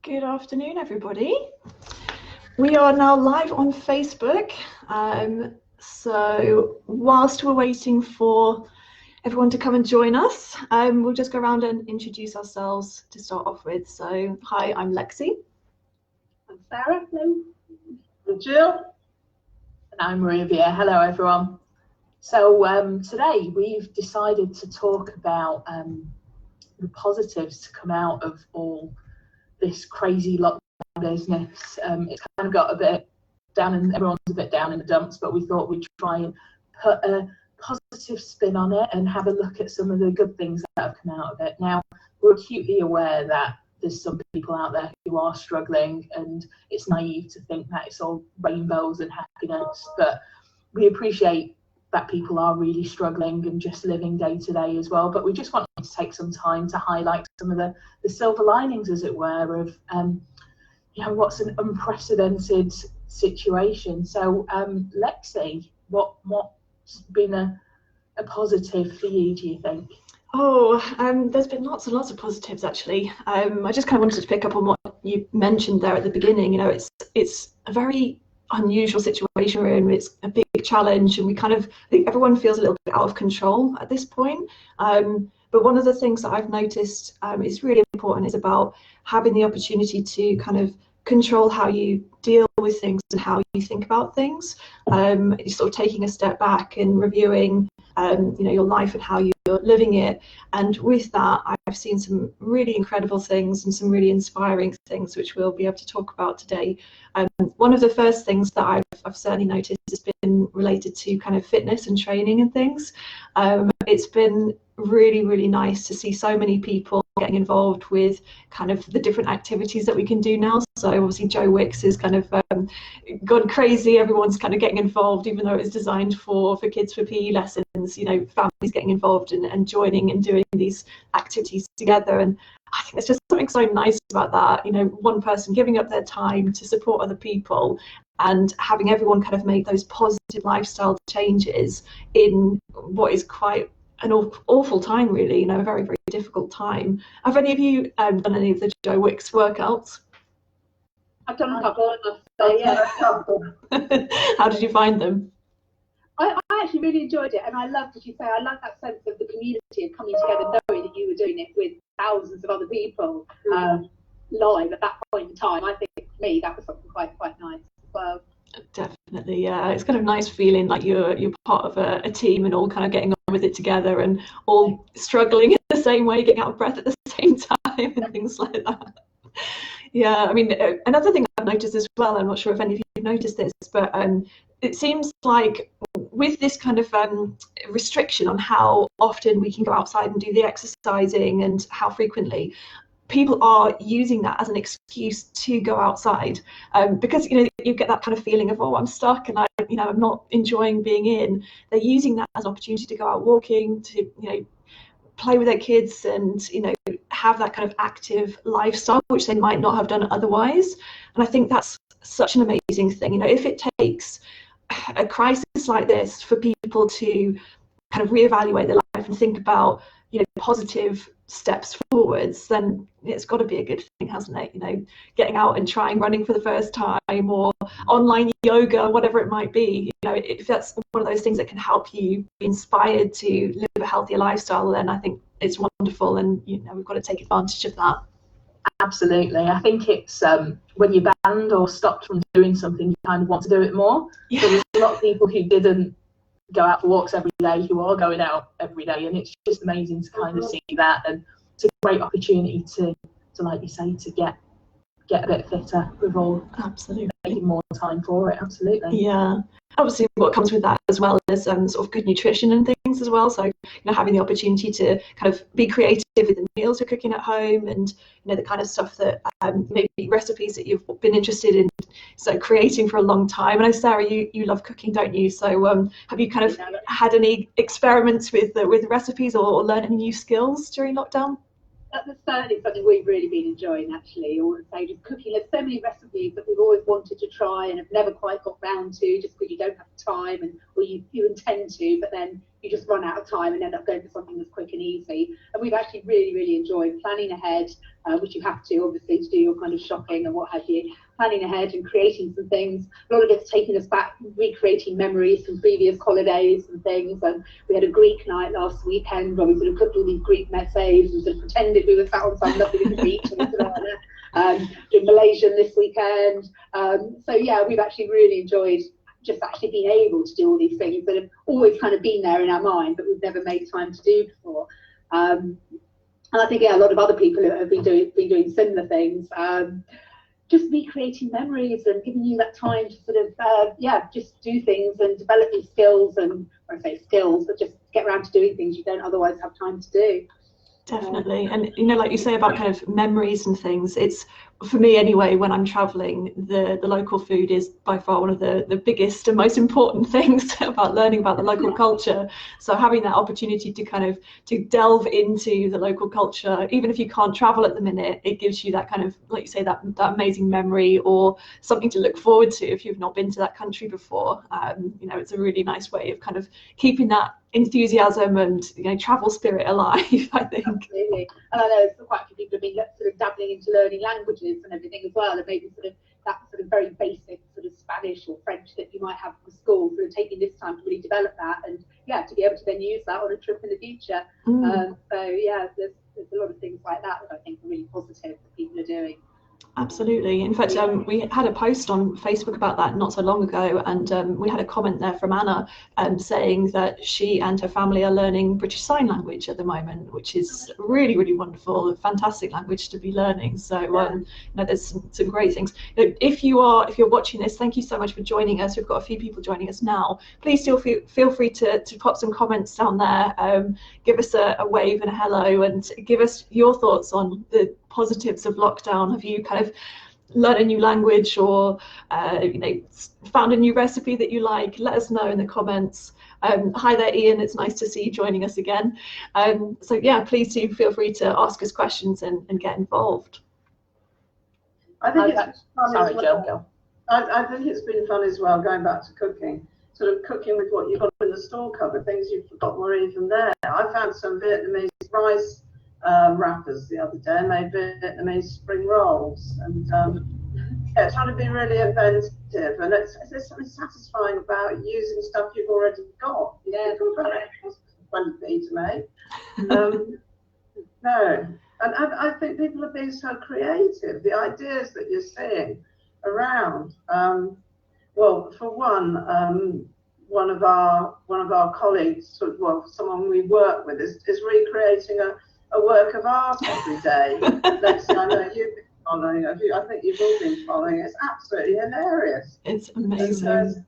Good afternoon, everybody. We are now live on Facebook. So whilst we're waiting for everyone to come and join us, we'll just go around and introduce ourselves to start off with. So, hi, I'm Lexi. I'm Sarah. Hello. I'm Jill. And I'm Maria. Hello, everyone. So today we've decided to talk about the positives to come out of all this crazy lockdown business. It's kind of got a bit down, and everyone's a bit down in the dumps, but we thought we'd try and put a positive spin on it and have a look at some of the good things that have come out of it. Now, we're acutely aware that there's some people out there who are struggling, and it's naive to think that it's all rainbows and happiness, but we appreciate that people are really struggling and just living day to day as well. But we just wanted to take some time to highlight some of the silver linings, as it were, of what's an unprecedented situation. So Lexi, what's been a positive for you, do you think? There's been lots and lots of positives, actually. I just kind of wanted to pick up on what you mentioned there at the beginning. You know, it's a very unusual situation we're in. It's a big challenge, and I think everyone feels a little bit out of control at this point. But one of the things that I've noticed is really important is about having the opportunity to kind of control how you deal with things and how you think about things. Sort of taking a step back and reviewing your life and how you're living it. And with that, I've seen some really incredible things and some really inspiring things, which we'll be able to talk about today. One of the first things that I've certainly noticed has been related to kind of fitness and training and things. It's been really, really nice to see so many people getting involved with kind of the different activities that we can do now. So obviously Joe Wicks is kind of gone crazy. Everyone's kind of getting involved, even though it's designed for kids for PE lessons. You know, families getting involved and joining and doing these activities together. And I think there's just something so nice about that. You know, one person giving up their time to support other people and having everyone kind of make those positive lifestyle changes in what is quite an awful time, really. You know, a very, very difficult time. Have any of you done any of the Joe Wicks workouts? I've done a couple. How did you find them? I actually really enjoyed it, and I loved, as you say, I love that sense of the community of coming together, knowing that you were doing it with thousands of other people live at that point in time. I think for me that was something quite nice as well. Definitely, yeah. It's kind of nice feeling like you're part of a team and all kind of getting on with it together and all struggling in the same way, getting out of breath at the same time and things like that. Yeah, I mean, another thing I've noticed as well, I'm not sure if any of you have noticed this, but it seems like with this kind of restriction on how often we can go outside and do the exercising and how frequently, people are using that as an excuse to go outside, because you get that kind of feeling of, oh, I'm stuck and I'm not enjoying being in. They're using that as an opportunity to go out walking, to play with their kids and have that kind of active lifestyle, which they might not have done otherwise. And I think that's such an amazing thing. If it takes a crisis like this for people to kind of reevaluate their life and think about positive steps forwards, then it's got to be a good thing, hasn't it? Getting out and trying running for the first time, or online yoga, whatever it might be. If that's one of those things that can help you be inspired to live a healthier lifestyle, then I think it's wonderful, and we've got to take advantage of that. Absolutely. I think it's when you're banned or stopped from doing something, you kind of want to do it more. Yeah. So there's a lot of people who didn't go out for walks every day who are going out every day, and it's just amazing to kind of see that, and it's a great opportunity to like you say, to get a bit fitter with all. Absolutely. Making more time for it. Absolutely. Yeah. Obviously what comes with that as well is sort of good nutrition and things as well. So having the opportunity to kind of be creative with the meals you're cooking at home, and the kind of stuff that maybe recipes that you've been interested in creating for a long time. And I know, Sarah, you love cooking, don't you? So have you kind of had any experiments with recipes or learned any new skills during lockdown? That's certainly something we've really been enjoying, actually. All the stage of cooking. There's so many recipes that we've always wanted to try and have never quite got round to, just because you don't have the time or you intend to, but then you just run out of time and end up going for something that's quick and easy. And we've actually really enjoyed planning ahead, which you have to obviously to do your kind of shopping and what have you, planning ahead and creating some things. A lot of it's taking us back, recreating memories from previous holidays and things. And we had a Greek night last weekend where we sort of cooked all these Greek messés and sort of pretended we were sat on some lovely beach and sort of doing Malaysian this weekend. So yeah, we've actually really enjoyed just actually being able to do all these things that have always kind of been there in our mind, but we've never made time to do before. And I think, yeah, a lot of other people have been doing similar things. Just recreating memories and giving you that time to sort of, just do things and develop these skills. And when I say skills, but just get around to doing things you don't otherwise have time to do. Definitely. And like you say about kind of memories and things, it's, for me anyway, when I'm traveling, the local food is by far one of the biggest and most important things about learning about the local culture. So having that opportunity to kind of to delve into the local culture, even if you can't travel at the minute, it gives you that kind of, like you say, that amazing memory or something to look forward to if you've not been to that country before. It's a really nice way of kind of keeping that enthusiasm and travel spirit alive, I think. Absolutely. And I know there's quite a few people have been sort of dabbling into learning languages and everything as well, and maybe sort of that sort of very basic sort of Spanish or French that you might have from school, sort of taking this time to really develop that and to be able to then use that on a trip in the future. So yeah, there's a lot of things like that I think are really positive that people are doing. Absolutely. In fact, we had a post on Facebook about that not so long ago, and we had a comment there from Anna saying that she and her family are learning British Sign Language at the moment, which is really, really wonderful, a fantastic language to be learning. So there's some great things. If you're watching this, thank you so much for joining us. We've got a few people joining us now. Please still feel free to pop some comments down there. Give us a wave and a hello, and give us your thoughts on the positives of lockdown. Have you kind of learned a new language or found a new recipe that you like? Let us know in the comments. Hi there, Ian, it's nice to see you joining us again. So yeah, please do feel free to ask us questions and get involved. I think it's fun Sorry, as Jill, well. go. I think it's been fun as well, going back to cooking, sort of cooking with what you've got in the store cupboard, things you've forgotten were even there. I found some Vietnamese rice wrappers the other day, made Vietnamese spring rolls, and trying to be really inventive, and there's something satisfying about using stuff you've already got. It costs 20p to make. No, and I think people are being so creative. The ideas that you're seeing around. Well, for one of our colleagues, someone we work with, is recreating a work of art every day. Lexi, I know you've been following. I think you've all been following. It's absolutely hilarious. It's amazing. The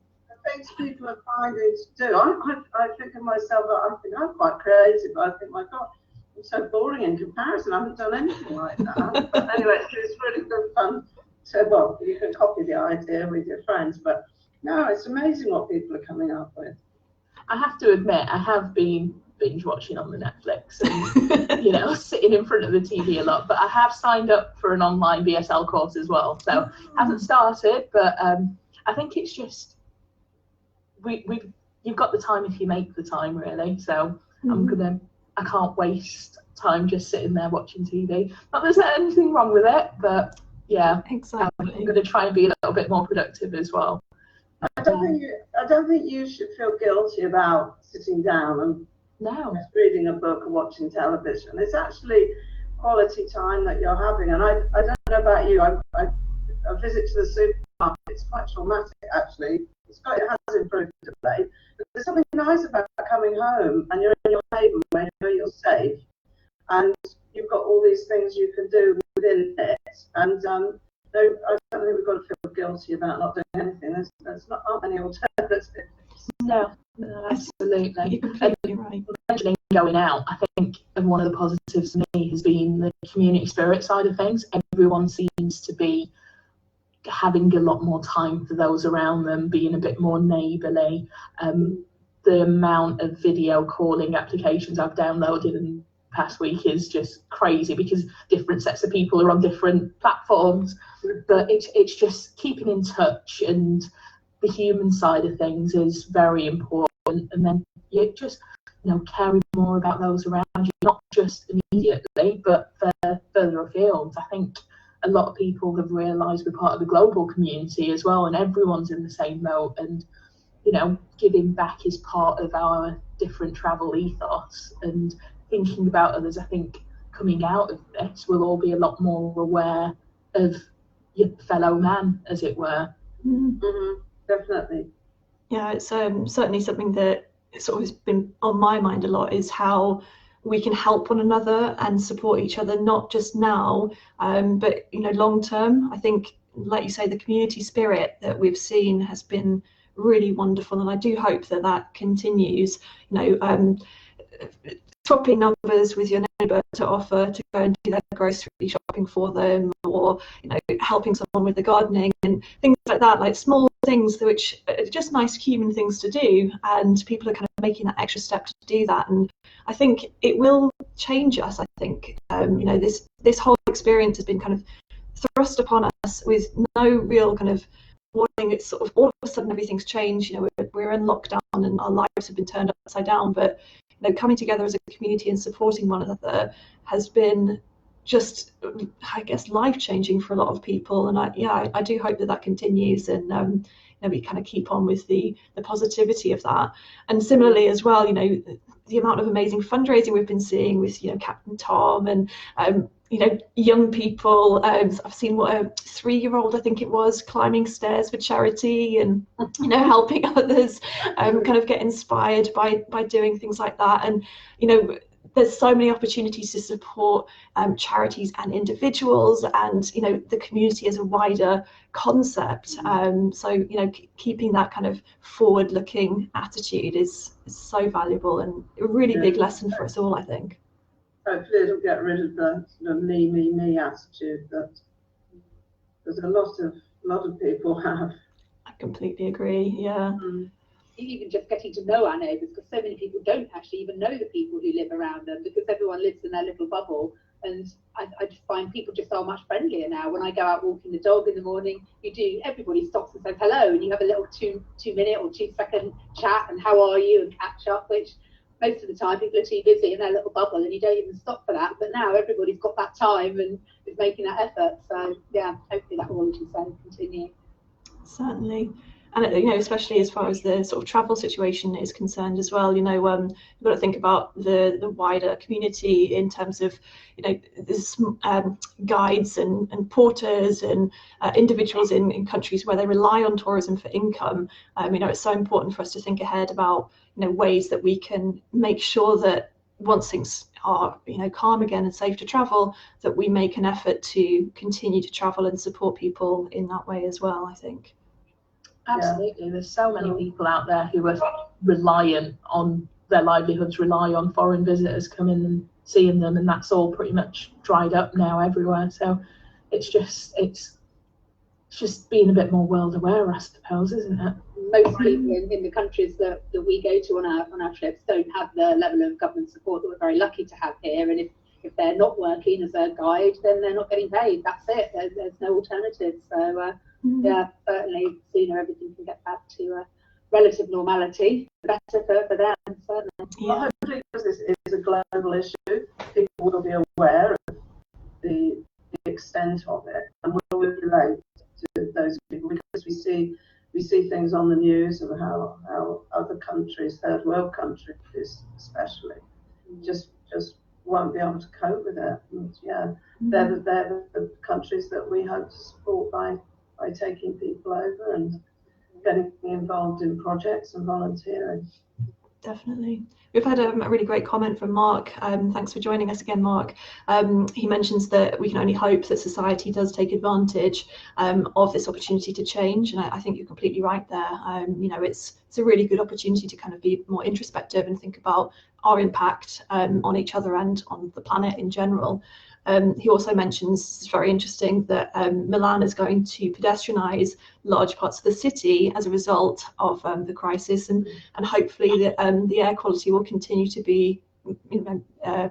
things people are finding to do. I think of myself, I think I'm quite creative. I think, my God, I'm so boring in comparison. I haven't done anything like that. But anyway, it's really good fun. So, you can copy the idea with your friends, but no, it's amazing what people are coming up with. I have to admit, I have been binge watching on the Netflix and sitting in front of the TV a lot, but I have signed up for an online BSL course as well, so hasn't started, but I think it's just you've got the time if you make the time, really. So I can't waste time just sitting there watching TV. Not that there's anything wrong with it, but yeah, exactly. I'm going to try and be a little bit more productive as well. I don't think you should feel guilty about sitting down and just reading a book or watching television. It's actually quality time that you're having. And I don't know about you, a visit to the supermarket, it's quite traumatic actually. It has improved a bit. But there's something nice about coming home and you're in your neighbourhood where you're safe and you've got all these things you can do within it. And I don't think we've got to feel guilty about not doing anything. There's not many alternatives. No, absolutely. You're completely right. Mentioning going out, I think one of the positives for me has been the community spirit side of things. Everyone seems to be having a lot more time for those around them, being a bit more neighbourly. The amount of video calling applications I've downloaded in the past week is just crazy because different sets of people are on different platforms, but it's just keeping in touch, and the human side of things is very important. And then caring more about those around you, not just immediately, but further afield. I think a lot of people have realised we're part of the global community as well, and everyone's in the same boat. And giving back is part of our different travel ethos, and thinking about others. I think coming out of this, we'll all be a lot more aware of your fellow man, as it were. Mm-hmm. Definitely. Yeah, it's certainly something that sort of has been on my mind a lot, is how we can help one another and support each other, not just now, but long term. I think, like you say, the community spirit that we've seen has been really wonderful, and I do hope that continues. Swapping numbers with your neighbour to offer to go and do their grocery shopping for them, or helping someone with the gardening and things like that, like small things which are just nice human things to do, and people are kind of making that extra step to do that. And I think it will change us. I think this whole experience has been kind of thrust upon us with no real kind of warning. It's sort of all of a sudden everything's changed. We're in lockdown and our lives have been turned upside down, but coming together as a community and supporting one another has been just, I guess, life-changing for a lot of people. And I do hope that continues, and we kind of keep on with the positivity of that. And similarly as well, the amount of amazing fundraising we've been seeing with Captain Tom and young people. I've seen what a 3-year-old, I think it was, climbing stairs for charity, and helping others kind of get inspired by doing things like that. And there's so many opportunities to support charities and individuals, and the community as a wider concept. So keeping that kind of forward-looking attitude is so valuable, and a really big lesson for us all, I think. Hopefully it'll get rid of the sort of me attitude that there's a lot of people have. I completely agree. Yeah. Even just getting to know our neighbours, because so many people don't actually even know the people who live around them, because everyone lives in their little bubble. And I just find people just are much friendlier now. When I go out walking the dog in the morning, everybody stops and says hello, and you have a little two-minute or 2-second chat and how are you and catch up, which most of the time people are too busy in their little bubble and you don't even stop for that. But now everybody's got that time and is making that effort. So yeah, hopefully that will continue. Certainly. And especially as far as the sort of travel situation is concerned as well, you've got to think about the wider community in terms of there's guides and porters and individuals in countries where they rely on tourism for income. It's so important for us to think ahead about ways that we can make sure that once things are calm again and safe to travel, that we make an effort to continue to travel and support people in that way as well, I think. Absolutely. There's so many people out there who are reliant on their livelihoods, rely on foreign visitors coming and seeing them, and that's all pretty much dried up now everywhere. So it's just being a bit more world aware, I suppose, isn't it? Most people in the countries that we go to on our trips don't have the level of government support that we're very lucky to have here. And if they're not working as a guide, then they're not getting paid. That's it. There's no alternative. So yeah, certainly sooner everything can get back to relative normality, the better for them, certainly. Yeah. Well, hopefully, because this is a global issue, people will be aware of the extent of it and will relate to those people, because we see things on the news of how other countries, third world countries especially, just won't be able to cope with it. And they're the countries that we hope to support by taking people over and getting involved in projects and volunteering. Definitely. We've had a really great comment from Mark. Thanks for joining us again, Mark. He mentions that we can only hope that society does take advantage of this opportunity to change, and I think you're completely right there. It's a really good opportunity to kind of be more introspective and think about our impact on each other and on the planet in general. He also mentions, it's very interesting, that Milan is going to pedestrianise large parts of the city as a result of the crisis, and hopefully the air quality will continue to be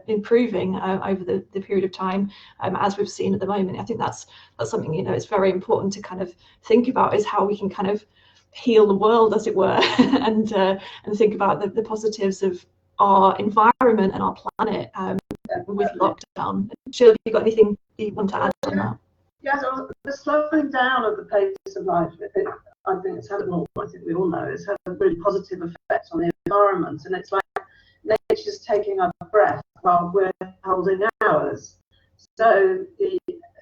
improving over the period of time, as we've seen at the moment. I think that's something it's very important to kind of think about, is how we can kind of heal the world, as it were, and think about the positives of our environment and our planet with lockdown. Jill, have you got anything you want to add on that? Yeah, so the slowing down of the pace of life, I think it's had, well, I think we all know, it's had a really positive effect on the environment. And it's like nature's taking our breath while we're holding ours. So the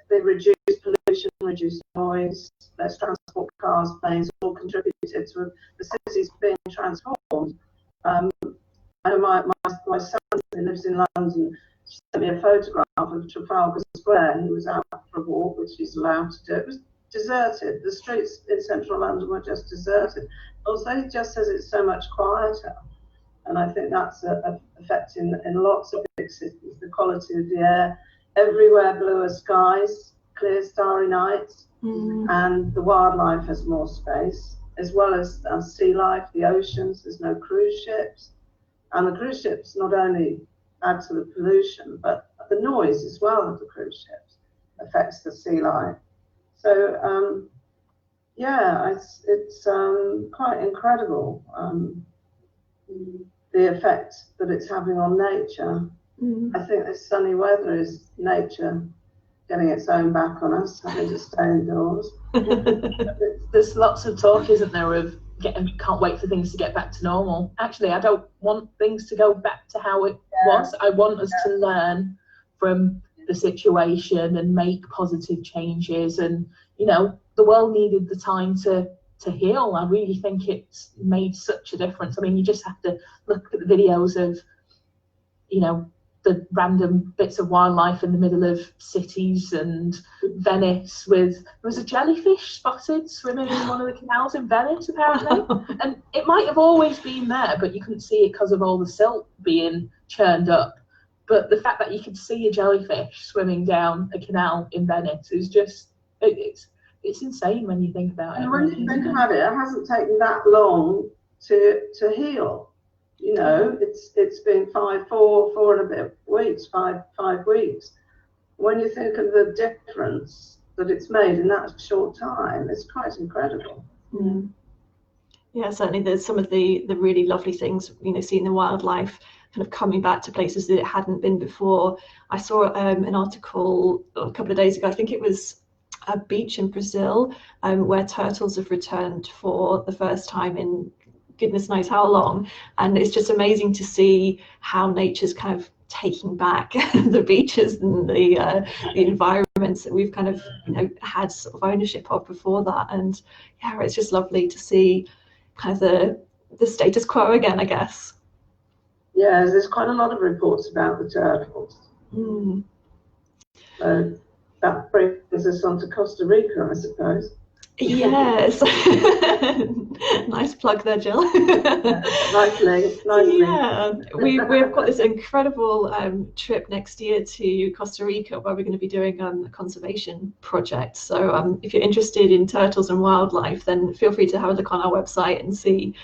reduced pollution, reduced noise, less transport, cars, planes, all contributed to the cities being transformed. I know my son, who lives in London, sent me a photograph of Trafalgar Square, and he was out for a walk, which he's allowed to do. It was deserted. The streets in central London were just deserted. Also, he just says it's so much quieter. And I think that's affecting in lots of big cities, the quality of the air. Everywhere bluer skies, clear starry nights, and the wildlife has more space, as well as sea life, the oceans. There's no cruise ships. And the cruise ships not only add to the pollution, but the noise as well of the cruise ships affects the sea life. So yeah, it's quite incredible, the effect that it's having on nature. I think this sunny weather is nature getting its own back on us, having to stay indoors. There's lots of talk, isn't there, of can't wait for things to get back to normal. Actually, I don't want things to go back to how it was. I want us to learn from the situation and make positive changes. And, you know, the world needed the time to heal. I really think it's made such a difference. I mean, you just have to look at the videos of, you know, the random bits of wildlife in the middle of cities, and Venice there was a jellyfish spotted swimming in one of the canals in Venice, apparently. And it might have always been there, but you couldn't see it because of all the silt being churned up. But the fact that you could see a jellyfish swimming down a canal in Venice is just, it's insane when you think about it. And when you think about it, it hasn't taken that long to heal. You know, it's been four and a bit weeks, five weeks. When you think of the difference that it's made in that short time, it's quite incredible. Yeah, certainly there's some of the really lovely things, you know, seeing the wildlife kind of coming back to places that it hadn't been before. I saw an article a couple of days ago, I think it was a beach in Brazil, where turtles have returned for the first time in goodness knows how long, and it's just amazing to see how nature's kind of taking back the beaches and the environments that we've kind of, you know, had sort of ownership of before that. And yeah, it's just lovely to see kind of the status quo again, I guess. Yeah, there's quite a lot of reports about the turtles. So that brings us on to Costa Rica, I suppose. Yes. Nice plug there, Jill. Nicely. Yeah, we've got this incredible trip next year to Costa Rica, where we're going to be doing a conservation project. So if you're interested in turtles and wildlife, then feel free to have a look on our website and see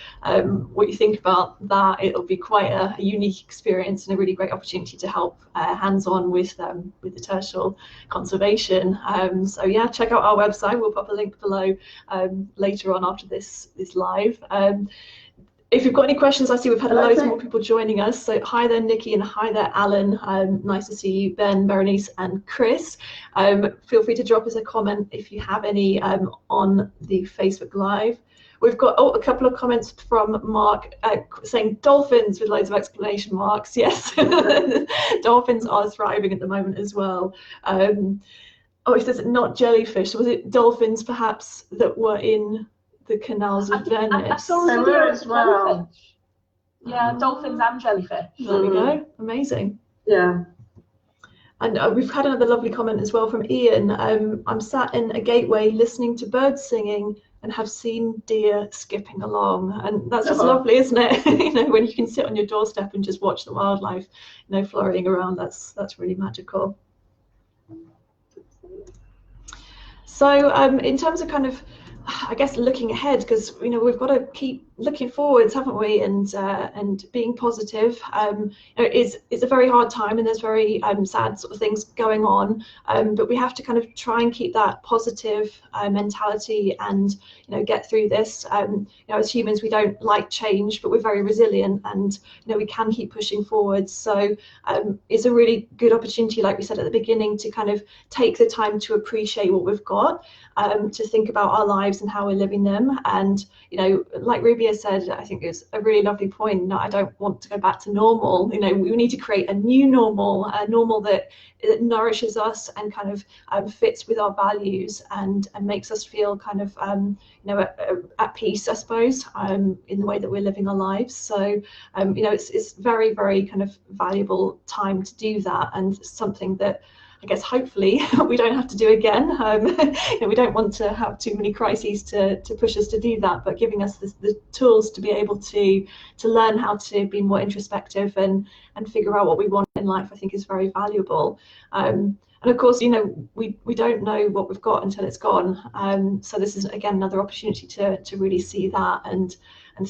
what you think about that. It'll be quite a unique experience and a really great opportunity to help hands-on with the turtle conservation. So yeah, check out our website. We'll pop a link below later on after this live. If you've got any questions, I see we've had loads more people joining us. So hi there, Nikki, and hi there, Alan. Nice to see you, Ben, Berenice, and Chris. Feel free to drop us a comment if you have any on the Facebook Live. We've got a couple of comments from Mark saying dolphins with loads of exclamation marks. Yes, dolphins are thriving at the moment as well. Oh, it says not jellyfish. Was it dolphins perhaps that were in the canals of Venice? I saw a video as well. Yeah, dolphins and jellyfish. There we go. Amazing. Yeah. And we've had another lovely comment as well from Ian. I'm sat in a gateway listening to birds singing and have seen deer skipping along, and that's just lovely, isn't it? You know, when you can sit on your doorstep and just watch the wildlife, you know, flurrying around. That's really magical. So in terms of kind of I guess looking ahead, because we've got to keep looking forwards, haven't we? And being positive. It's a very hard time, and there's very sad sort of things going on. But we have to kind of try and keep that positive mentality, and get through this. As humans, we don't like change, but we're very resilient, and we can keep pushing forwards. So it's a really good opportunity, like we said at the beginning, to kind of take the time to appreciate what we've got, to think about our lives and how we're living them. And like Rubia said, I think it's a really lovely point. No, I don't want to go back to normal. We need to create a new normal, a normal that nourishes us and kind of fits with our values, and makes us feel kind of at peace, I suppose, in the way that we're living our lives. So it's very, very kind of valuable time to do that, and something that I guess hopefully we don't have to do again. We don't want to have too many crises to push us to do that, but giving us the tools to be able to learn how to be more introspective and figure out what we want in life, I think is very valuable. And of course, we don't know what we've got until it's gone. So this is again another opportunity to really see that and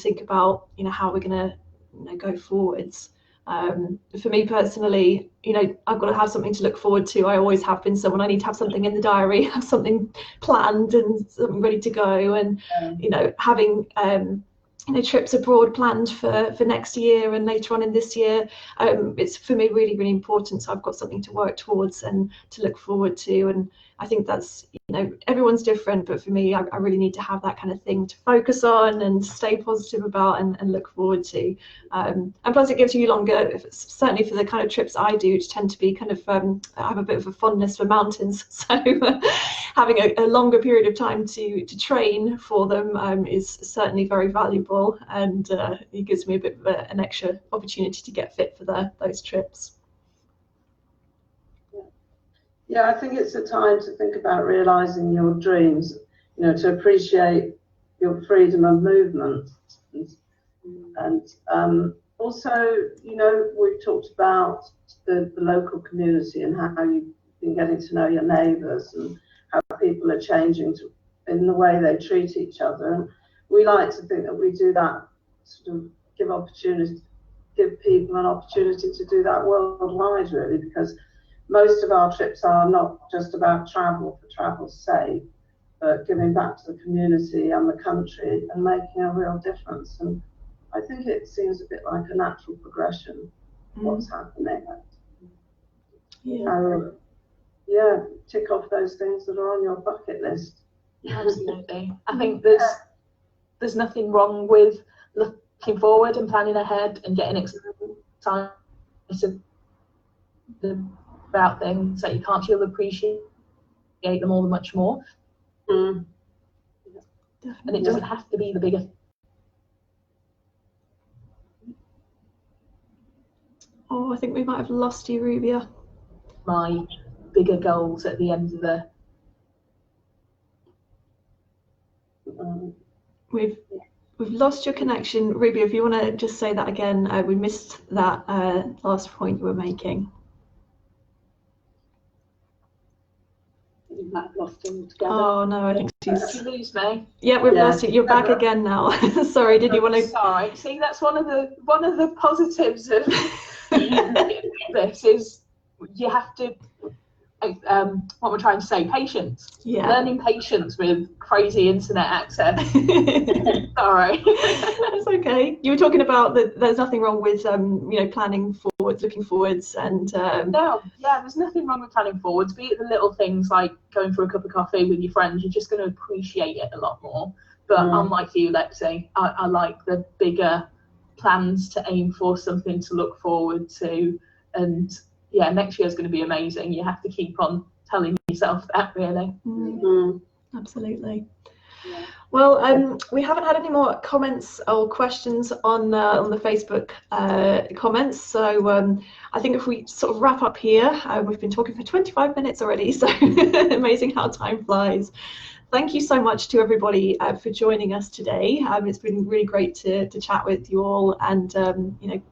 think about how we're going to go forwards. For me personally, I've got to have something to look forward to. I always have been someone, I need to have something in the diary, have something planned and something ready to go. And having trips abroad planned for next year and later on in this year, it's for me really, really important. So I've got something to work towards and to look forward to. And I think that's, everyone's different, but for me, I really need to have that kind of thing to focus on and stay positive about and look forward to. And plus it gives you longer, certainly for the kind of trips I do, which tend to be kind of, I have a bit of a fondness for mountains. So having a longer period of time to train for them is certainly very valuable, and it gives me a bit of an extra opportunity to get fit for those trips. Yeah, I think it's a time to think about realising your dreams, to appreciate your freedom of movement. And also, we've talked about the local community and how you've been getting to know your neighbours and how people are changing in the way they treat each other. And we like to think that we do that, sort of give people an opportunity to do that worldwide, really, because most of our trips are not just about travel for travel's sake, but giving back to the community and the country and making a real difference. And I think it seems a bit like a natural progression, what's happening. Tick off those things that are on your bucket list. Absolutely. I think there's nothing wrong with looking forward and planning ahead and getting excited about things that you can't feel appreciate them all much more. And it doesn't have to be the bigger. Oh, I think we might have lost you, Rubia. My bigger goals at the end of the. We've lost your connection, Rubia. If you want to just say that again, we missed that last point you were making. Might have lost them together. Oh no, I think Did you lose me? Yeah, we've lost it. You're back again now. Sorry, did you want to? Sorry. See, that's one of the positives of this is you have to. What we're trying to say, patience. Yeah. Learning patience with crazy internet access. Sorry. That's okay. You were talking about that. There's nothing wrong with planning forwards, looking forwards, and no, there's nothing wrong with planning forwards. Be it the little things like going for a cup of coffee with your friends, you're just going to appreciate it a lot more. But unlike you, Lexi, I like the bigger plans to aim for, something to look forward to, and next year is going to be amazing. You have to keep on telling yourself that, really. Absolutely. Yeah. Well, we haven't had any more comments or questions on the Facebook comments, so I think if we sort of wrap up here, we've been talking for 25 minutes already, so amazing how time flies. Thank you so much to everybody for joining us today. It's been really great to chat with you all and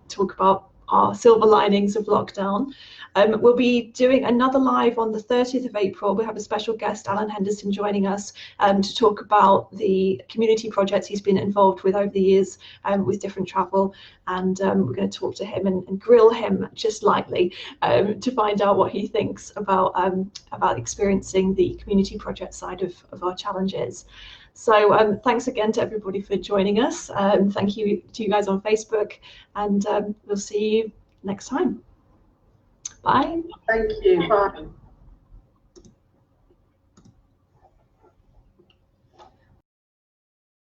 talk about our silver linings of lockdown. We'll be doing another live on the 30th of April. We have a special guest, Alan Henderson, joining us to talk about the community projects he's been involved with over the years with different travel. And we're going to talk to him and grill him just lightly to find out what he thinks about experiencing the community project side of our challenges. So thanks again to everybody for joining us. Thank you to you guys on Facebook, and we'll see you next time. Bye. Thank you. Bye.